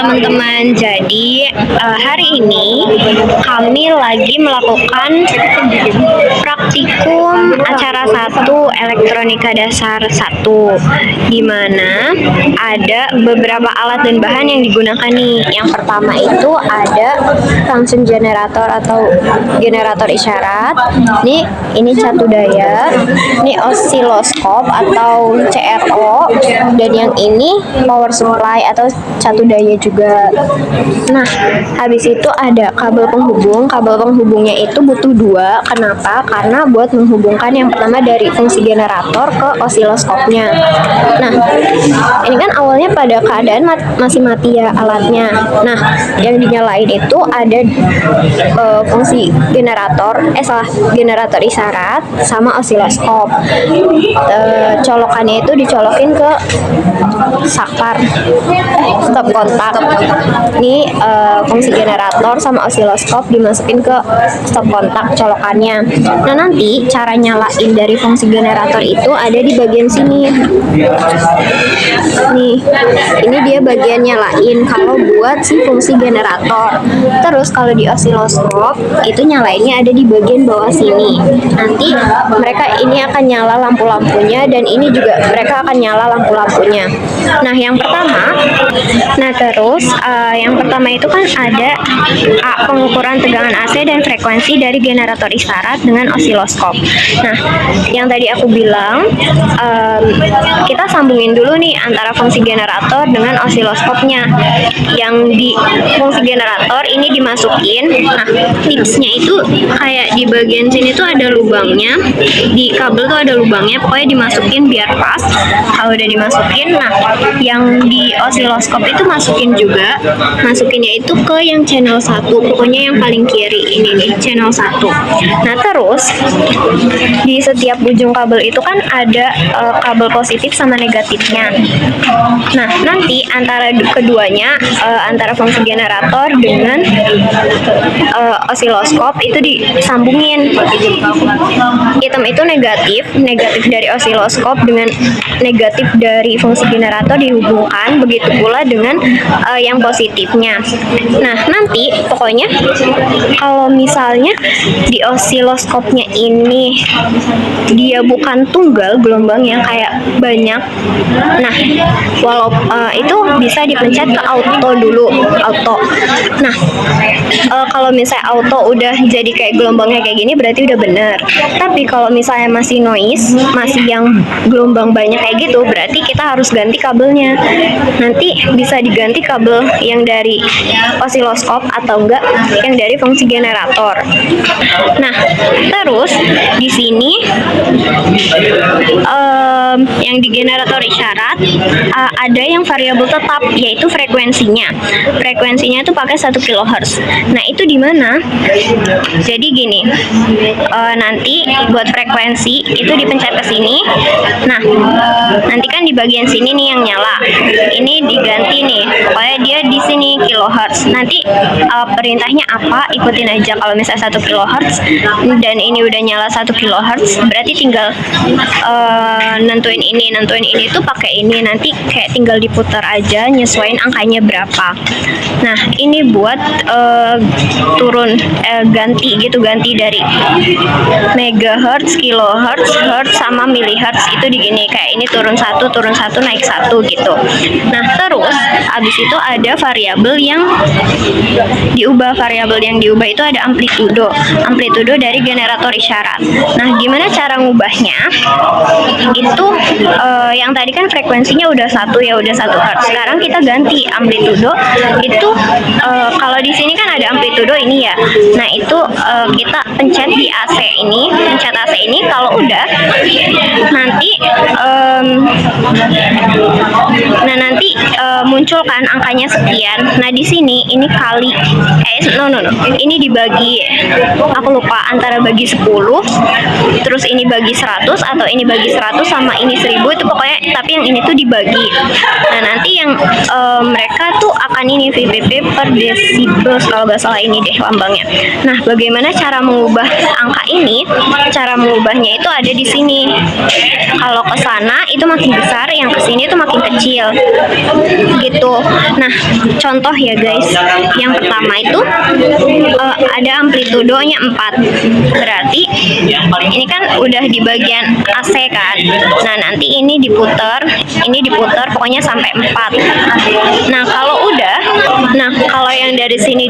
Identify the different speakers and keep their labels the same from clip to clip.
Speaker 1: teman-teman. Jadi hari ini kami lagi melakukan praktikum acara 1 elektronika dasar 1, di mana ada beberapa alat dan bahan yang digunakan nih. Yang pertama itu ada function generator atau generator isyarat. Nih, ini catu daya, ini osiloskop atau CRO, dan yang ini power supply atau catu daya juga. Nah, habis itu ada kabel penghubung. Kabel penghubungnya itu butuh 2. Kenapa? Karena buat menghubungkan yang pertama dari fungsi generator ke osiloskopnya. Nah, ini kan awalnya pada keadaan masih mati ya alatnya. Nah, yang dinyalain itu ada fungsi generator isyarat sama osiloskop. Colokannya itu dicolokin ke saklar stop kontak. Ini fungsi generator sama osiloskop dimasukin ke stop kontak colokannya. Nah, nanti cara nyalain dari fungsi generator itu ada di bagian sini. Nih, ini dia bagian nyalain kalau buat si fungsi generator. Terus kalau di osiloskop itu nyalainnya ada di bagian bawah sini. Nanti mereka ini akan nyala lampu-lampunya, dan ini juga mereka akan nyala lampu-lampunya. Nah, yang pertama, yang pertama itu kan ada pengukuran tegangan AC dan frekuensi dari generator isyarat dengan osiloskop. Nah, yang tadi aku bilang, kita sambungin dulu nih antara fungsi generator dengan osiloskopnya. Yang di fungsi generator ini dimasukin. Nah, tipsnya itu kayak di bagian sini tuh ada lubangnya, di kabel tuh ada lubangnya, pokoknya dimasukin biar pas. Kalau udah dimasukin, nah yang di osiloskop itu masukinnya itu ke yang channel 1, pokoknya yang paling kiri ini nih, channel 1. Nah, terus di setiap ujung kabel itu kan ada kabel positif sama negatifnya. Nah, nanti antara keduanya, antara fungsi generator dengan osiloskop itu disambungin. Hitam itu negatif dari osiloskop dengan negatif dari fungsi generator dihubungkan, begitu pula dengan yang positifnya. Nah, nanti pokoknya kalau misalnya di osiloskopnya ini dia bukan tunggal gelombangnya kayak banyak, nah itu bisa dipencet ke auto dulu, auto. Nah, kalau misalnya auto udah jadi kayak gelombangnya kayak gini berarti udah bener. Tapi kalau misalnya masih noise, masih yang gelombang banyak kayak gitu, berarti kita harus ganti kabelnya. Nanti bisa diganti kabel yang dari osiloskop atau enggak yang dari fungsi generator. Nah, terus di sini yang di generator isyarat ada yang variabel tetap, yaitu frekuensinya. Frekuensinya itu pakai 1 kHz. Nah, itu di mana? Jadi gini, nanti buat frekuensi itu dipencet ke sini. Nah, nanti kan di bagian sini nih yang nyala. Ini diganti nih, pokoknya dia di sini kilohertz. Nanti perintahnya apa? Ikutin aja. Kalau misalnya 1 kHz dan ini udah nyala 1 kHz, berarti tinggal nentuin ini tuh pakai ini. Nanti kayak tinggal diputar aja, nyesuaiin angkanya berapa. Nah, ini buat ganti dari megahertz, kilohertz, hertz sama milihertz. Itu di gini, kayak ini turun satu naik 1 gitu. Nah, terus abis itu ada variabel yang diubah. Variabel yang diubah itu ada amplitudo dari generator isyarat. Nah, gimana cara ngubahnya? Itu yang tadi kan frekuensinya udah 1 Hz. Sekarang kita ganti amplitudo. Itu kalau di sini kan ada amplitudo ini ya. Nah, itu kita pencet di AC ini, kalau udah nanti muncul kan angkanya sekian. Nah, di sini ini kali ini dibagi, aku lupa antara bagi 10, terus ini bagi 100, atau ini bagi 100 sama ini 1000, itu pokoknya, tapi yang ini tuh dibagi. Nah, nanti yang mereka tuh akan ini VPP per desibel kalau nggak salah, ini deh lambangnya. Nah, bagaimana cara mengubah angka ini? Cara mengubahnya itu ada di sini. Kalau ke sana itu makin besar, yang ke sini itu makin kecil gitu. Nah, contoh contoh ya guys. Yang pertama itu ada amplitudonya 4. Berarti ini kan udah di bagian AC kan. Nah, nanti ini diputar, pokoknya sampai 4. Nah, kalau yang dari sini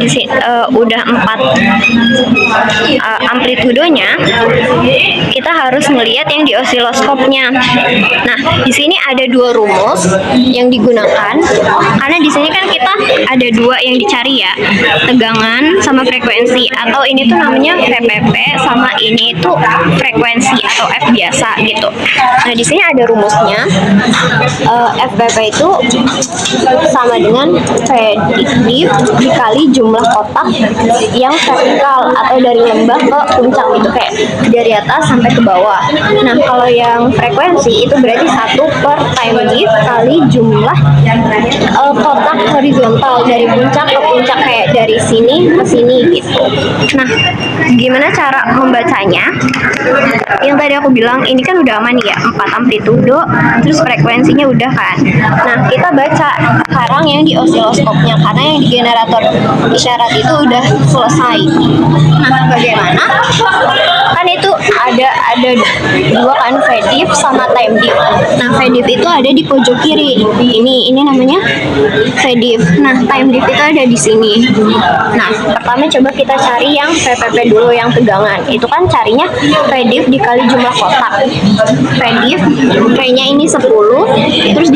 Speaker 1: udah 4 amplitudonya, kita harus melihat yang di osiloskopnya. Nah, di sini ada 2 rumus yang digunakan, karena di sini kan kita ada 2 yang dicari ya, tegangan sama frekuensi, atau ini tuh namanya VPP, sama ini tuh frekuensi atau F biasa gitu. Nah, di sini ada rumusnya. FPP itu sama dengan VDIF dikali jumlah kotak yang vertikal atau dari lembah ke puncak, itu kayak dari atas sampai ke bawah. Nah, kalau yang frekuensi itu berarti 1 per time diff kali jumlah kotak horizontal dari puncak ke puncak, kayak dari sini ke sini gitu. Nah, gimana cara membacanya? Yang tadi aku bilang ini kan udah aman ya, 4 amplitudo, terus frekuensinya udah kan. Nah, kita baca sekarang yang di osiloskopnya, karena yang di generator isyarat itu udah selesai. Nah, bagaimana? Kan itu ada 2 kan, VDIF sama time diff. Nah, VDIF itu ada di pojok kiri. Ini namanya VDIF. Nah, time diff itu ada di sini. Nah, pertama coba kita cari yang VPP dulu, yang tegangan. Itu kan carinya VDIF dikali jumlah kotak. VDIF V-nya ini 10, terus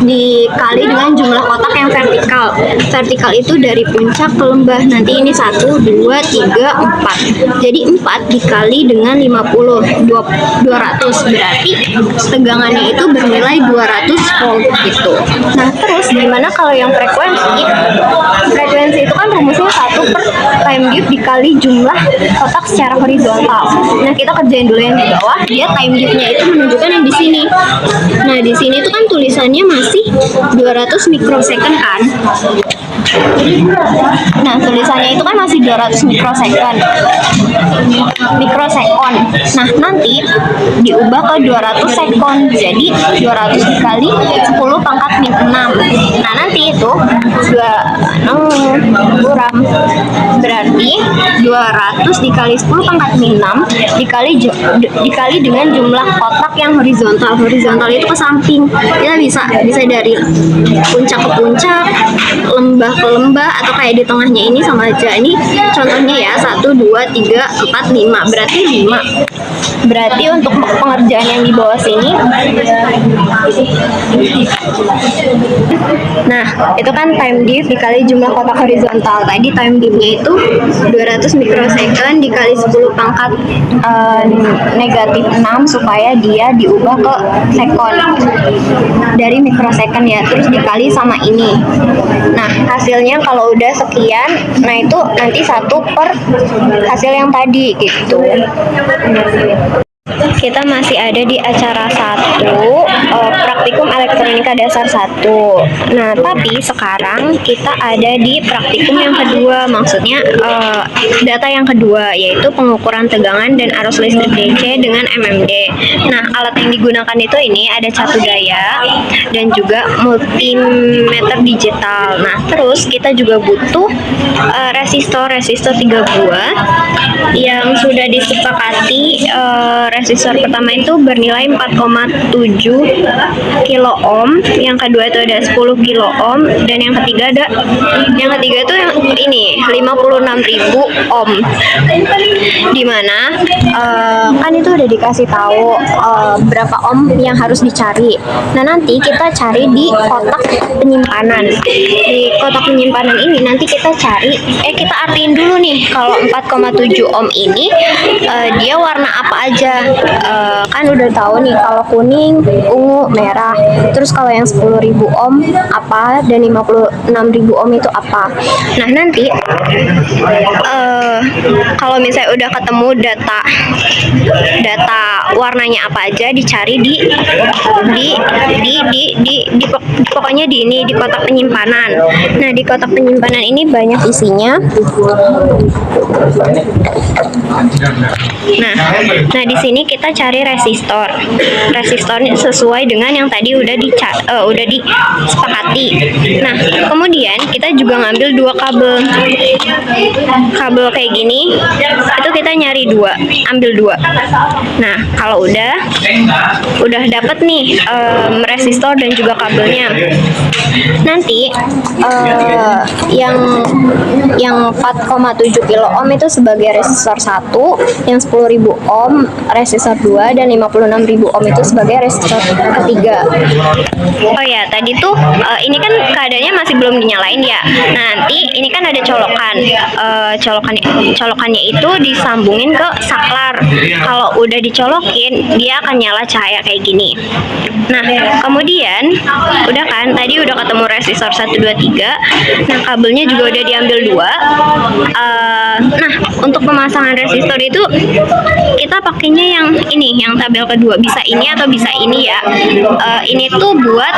Speaker 1: dikali dengan jumlah kotak yang vertikal. Vertikal itu dari puncak ke lembah. Nanti ini 1, 2, 3, 4. Jadi 4 dikali dengan 50, 200. Berarti tegangannya itu bernilai 200 volt gitu. Nah, terus gimana kalau yang frekuensi? Frekuensi itu kan rumusnya 1 per time diff dikali jumlah kotak secara horizontal. Nah, kita kerjain dulu yang di bawah. Dia time diff-nya itu menunjukkan yang di sini. Nah, di sini tuh kan tulisannya masih 200 mikrosecond kan. Nah, tulisannya itu kan masih 200 mikrosekon. Nah, nanti diubah ke 200 sekon. Jadi 200 dikali 10 pangkat min 6. Nah, nanti itu 2 kurang. Berarti 200 dikali 10 pangkat min 6 dikali dengan jumlah kotak yang horizontal. Horizontal itu ke samping. Kita bisa dari puncak ke puncak, lembah ke lembah, atau kayak di tengahnya ini sama aja. Ini contohnya ya, 1, 2, 3, 4, 5. Berarti 5. Berarti untuk pengerjaan yang di bawah sini, nah, itu kan time diff dikali jumlah kotak horizontal. Tadi time diff-nya itu 200 mikrosecond dikali 10 pangkat negatif 6, supaya dia diubah ke sekon dari mikrosecond ya, terus dikali sama ini. Nah, hasilnya kalau udah sekian, nah itu nanti 1 per hasil yang tadi gitu. Kita masih ada di acara 1, praktikum elektronika dasar 1. Nah, tapi sekarang kita ada di praktikum yang kedua, maksudnya data yang kedua, yaitu pengukuran tegangan dan arus listrik DC dengan MMD. Nah, alat yang digunakan itu ini ada catu daya dan juga multimeter digital. Nah, terus kita juga butuh resistor 3 buah yang sudah disepakati. Resistor pertama itu bernilai 4,7 kilo ohm, yang kedua itu ada 10 kilo ohm, dan yang ketiga itu yang ini 56.000 ohm. Dimana kan itu udah dikasih tahu berapa ohm yang harus dicari. Nah, nanti kita cari di kotak penyimpanan. Di kotak penyimpanan ini nanti kita cari, kita artiin dulu nih, kalau 4,7 ohm ini dia warna apa aja. Kan udah tahu nih, kalau kuning, ungu, merah. Terus kalau yang 10.000 ohm apa, dan 56.000 ohm itu apa. Nah, nanti kalau misalnya udah ketemu data warnanya apa aja, dicari pokoknya di kotak penyimpanan. Nah, di kotak penyimpanan ini banyak isinya. Nah, di sini kita kita cari resistor. Resistornya sesuai dengan yang tadi udah disepakati. Nah, kemudian kita juga ngambil 2 kabel. Kabel kayak gini, itu kita nyari 2, ambil 2. Nah, kalau udah dapet nih resistor dan juga kabelnya. Nanti yang 4,7 kilo ohm itu sebagai resistor 1, yang 10.000 ohm resistor 2, dan 56.000 ohm itu sebagai resistor ketiga. Oh ya, tadi tuh ini kan keadaannya masih belum dinyalain ya. Nah, nanti ini kan ada colokan. Colokannya itu disambungin ke saklar. Kalau udah dicolokin, dia akan nyala cahaya kayak gini. Nah, kemudian udah kan, tadi udah ketemu resistor 1, 2, 3. Nah, kabelnya juga udah diambil 2. Nah, untuk pemasangan resistor itu kita pakainya yang ini, yang tabel kedua. Bisa ini atau bisa ini ya. Ini tuh buat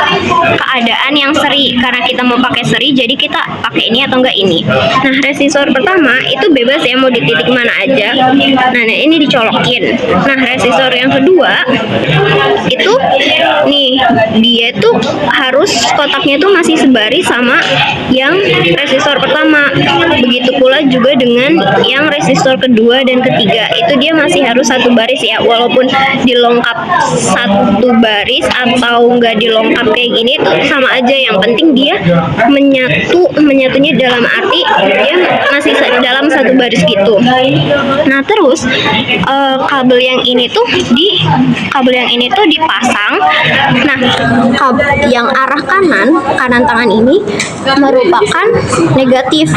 Speaker 1: keadaan yang seri, karena kita mau pakai seri, jadi kita pakai ini atau enggak ini. Nah, resistor pertama itu bebas ya, mau di titik mana aja. Nah, ini dicolokin. Nah, resistor yang kedua itu nih, dia tuh harus kotaknya tuh masih sebaris sama yang resistor pertama. Begitu pula juga dengan yang resistor kedua dan ketiga, itu dia masih harus satu baris ya, walaupun dilengkap satu baris atau enggak dilengkap kayak gini tuh sama aja. Yang penting dia menyatunya dalam arti dia masih dalam satu baris gitu. Nah, terus kabel yang ini tuh dipasang. Nah, yang arah kanan tangan ini merupakan negatif,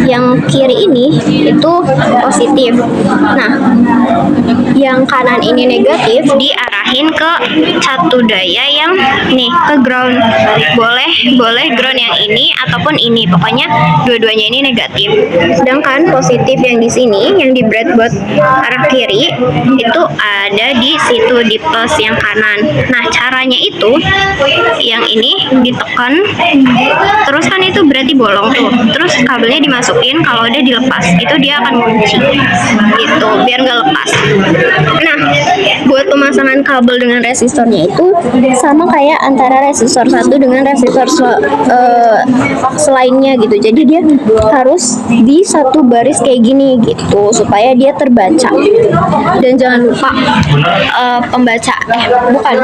Speaker 1: yang kiri ini itu positif. Nah, yang kanan ini negatif diarahin ke satu daya yang nih, ke ground. Boleh ground yang ini ataupun ini, pokoknya dua-duanya ini negatif. Sedangkan positif yang di sini, yang di breadboard arah kiri itu ada di situ, di plus yang kanan. Nah, caranya itu yang ini ditekan, terus kan itu berarti bolong tuh, terus kabelnya dimasukin. Kalau udah dilepas itu dia akan kunci gitu, biar nggak lepas. Nah, buat pemasangan kabel dengan resistornya itu sama kayak antara resistor 1 dengan resistor selainnya gitu. Jadi dia harus di satu baris kayak gini gitu, supaya dia terbaca. Dan jangan lupa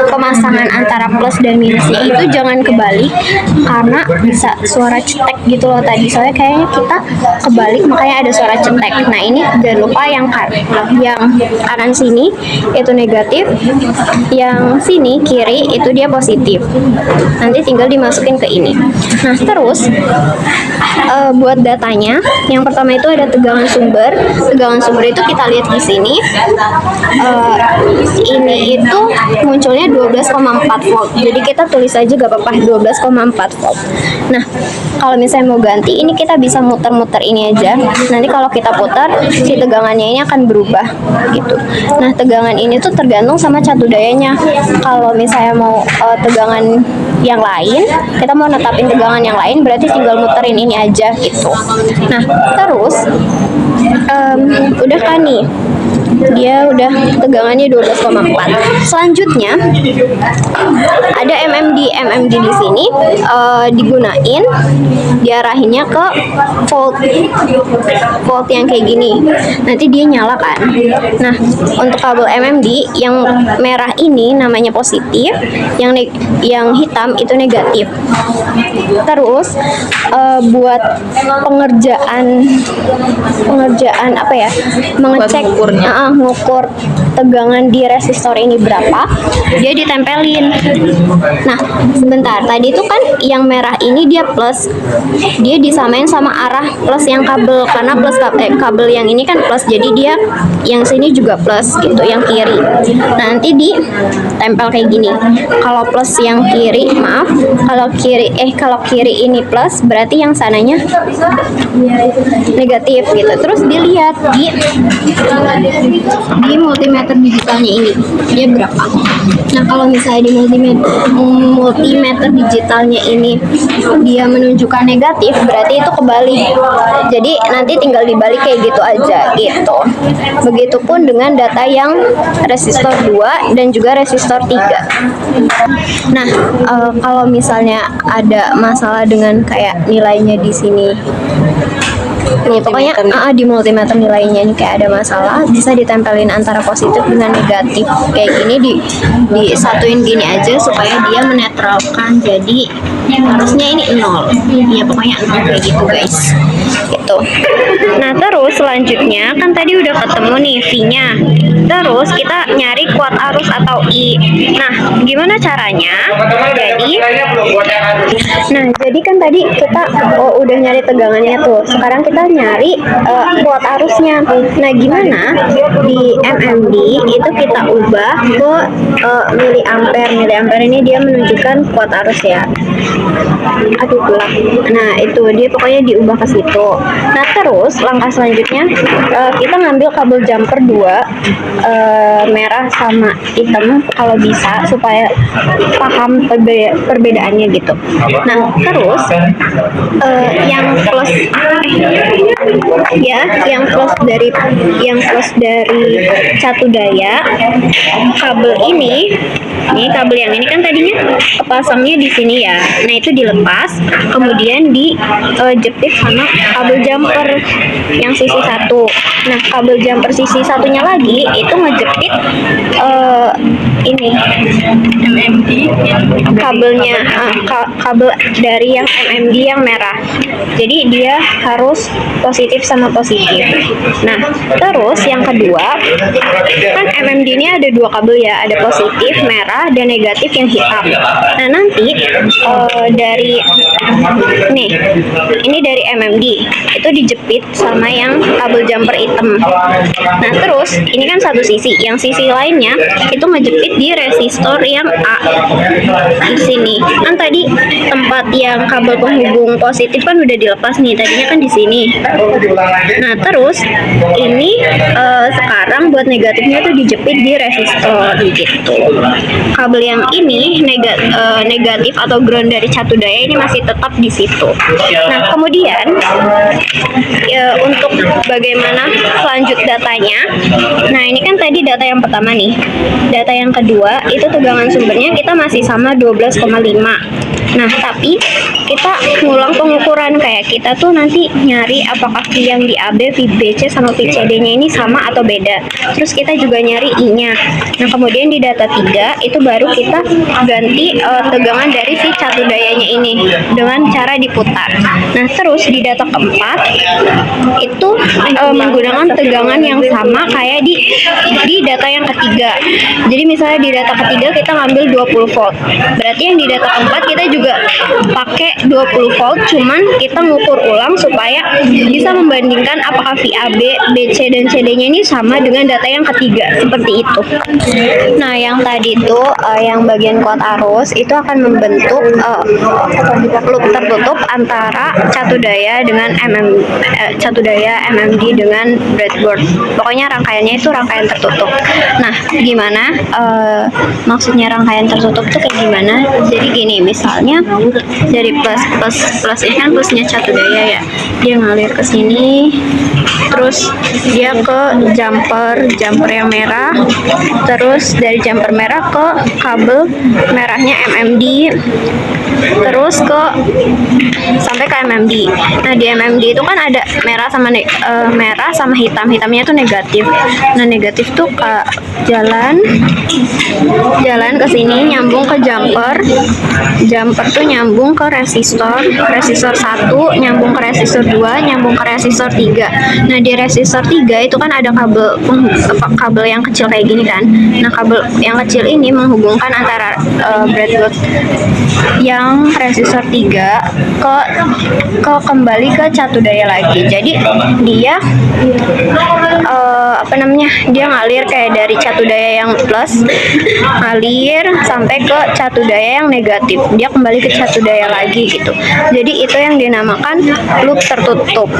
Speaker 1: pemasangan antara plus dan minusnya itu jangan kebalik, karena bisa suara cetek gitu loh tadi. Soalnya kayaknya kita kebalik, makanya ada suara cetek. Nah, ini jangan lupa yang kanan sini itu negatif, yang sini kiri itu dia positif. Nanti tinggal dimasukin ke ini. Nah, terus buat datanya, yang pertama itu ada tegangan sumber. Tegangan sumber itu kita lihat di sini. Ini itu munculnya 12,4 volt. Jadi kita tulis aja gak apa-apa, 12,4 volt. Nah, kalau misalnya mau ganti, ini kita bisa muter-muter ini aja. Nanti kalau kita putar, si tegangannya ini akan berubah gitu. Nah, tegangan ini tuh tergantung sama catu dayanya. Kalau misalnya mau tegangan yang lain, kita mau netapin tegangan yang lain, berarti tinggal muterin ini aja gitu. Nah, terus udah kan nih, dia udah tegangannya 12,4. Selanjutnya ada MMD di sini, digunain diarahinnya ke volt yang kayak gini. Nanti dia nyala kan. Nah, untuk kabel MMD yang merah ini namanya positif, yang hitam itu negatif. Terus buat pengerjaan apa ya, mengecek ngukur tegangan di resistor ini berapa, dia ditempelin. Nah, sebentar, tadi itu kan yang merah ini dia plus, dia disamain sama arah plus yang kabel, karena plus kabel yang ini kan plus, jadi dia yang sini juga plus gitu, yang kiri. Nanti ditempel kayak gini. Kalau plus yang kiri, kalau kiri ini plus, berarti yang sananya negatif gitu. Terus dilihat di multimeter digitalnya ini dia berapa. Nah kalau misalnya di multimeter digitalnya ini dia menunjukkan negatif, berarti itu kebalik. Jadi nanti tinggal dibalik kayak gitu aja gitu. Begitupun dengan data yang resistor 2 dan juga resistor 3. Nah, kalau misalnya ada masalah dengan kayak nilainya di sini, nih pokoknya di multimeter nilainya ini kayak ada masalah, bisa ditempelin antara positif dengan negatif kayak gini, disatuin gini aja supaya dia menetralkan, jadi harusnya ini 0 ya, pokoknya 0 kayak gitu guys gitu. Nah terus selanjutnya kan tadi udah ketemu nih V-nya, terus kita nyari kuat arus atau I. Nah gimana caranya? Jadi kan tadi kita udah nyari tegangannya tuh, sekarang kita nyari kuat arusnya. Nah gimana di MMD itu kita ubah ke miliampere. Miliampere ini dia menunjukkan kuat arus ya. Aduh gelap. Nah itu dia pokoknya diubah ke situ. Nah terus langkah selanjutnya kita ngambil kabel jumper 2 merah sama hitam kalau bisa, supaya paham perbedaannya gitu. Nah terus yang plus yang plus dari catu daya kabel ini kabel yang ini kan tadinya kepasangnya di sini ya. Nah itu dilepas, kemudian dijepit sama kabel jumper yang sisi satu. Nah kabel jumper sisi satunya lagi itu ngejepit ini kabelnya, kabel dari yang MMD yang merah. Jadi dia harus positif sama positif. Nah terus yang kedua kan MMD ini ada 2 kabel ya, ada positif merah dan negatif yang hitam. Nah nanti dari ini dari MMD itu dijepit sama yang kabel jumper hitam. Nah terus ini kan satu sisi, yang sisi lainnya itu ngejepit di resistor yang A di sini. Kan tadi tempat yang kabel penghubung positif kan udah dilepas nih, tadinya kan di sini. Nah terus ini sekarang buat negatifnya tuh dijepit di resistor gitu. Kabel yang ini negatif atau ground dari catu daya ini masih tetap di situ. Nah kemudian untuk bagaimana selanjut datanya, nah ini kan tadi data yang pertama nih. Data yang kedua itu tegangan sumbernya kita masih sama 12,5. Nah tapi kita ngulang pengukuran, kayak kita tuh nanti nyari apakah V yang di AB, V BC sama V CD nya ini sama atau beda. Terus kita juga nyari I nya. Nah kemudian di data 3 itu baru kita ganti tegangan dari si catu dayanya ini dengan cara diputar. Nah terus di data keempat itu menggunakan tegangan yang sama kayak di data yang ketiga. Jadi misalnya di data ketiga kita ngambil 20 volt, berarti yang di data keempat kita juga pakai 20 volt, cuman kita ngukur ulang supaya bisa membandingkan apakah VAB, BC dan CD-nya ini sama dengan data yang ketiga, seperti itu. Nah yang tadi itu yang bagian kuat arus itu akan membentuk loop tertutup antara catu daya dengan catu daya MMD dengan breadboard. Pokoknya rangkaiannya itu rangkaian tertutup. Nah gimana maksudnya rangkaian tertutup itu kayak gimana? Jadi gini, misalnya dari plus ini kan plusnya catu daya ya, dia ngalir ke sini, terus dia ke jumper yang merah, terus dari jumper merah ke kabel merahnya MMD, terus sampai ke MMD. Nah di MMD itu kan ada merah sama hitamnya itu negatif. Nah negatif tuh jalan ke sini, nyambung ke jumper tuh nyambung ke resistor 1, nyambung ke resistor 2, nyambung ke resistor 3. Nah di resistor 3 itu kan ada kabel yang kecil kayak gini kan. Nah kabel yang kecil ini menghubungkan antara breadboard yang resistor 3 kembali ke catu daya lagi. Jadi dia dia ngalir kayak dari catu daya yang plus ngalir sampai ke catu daya yang negatif, dia kembali ke catu daya lagi gitu. Jadi itu yang dinamakan loop tertutup.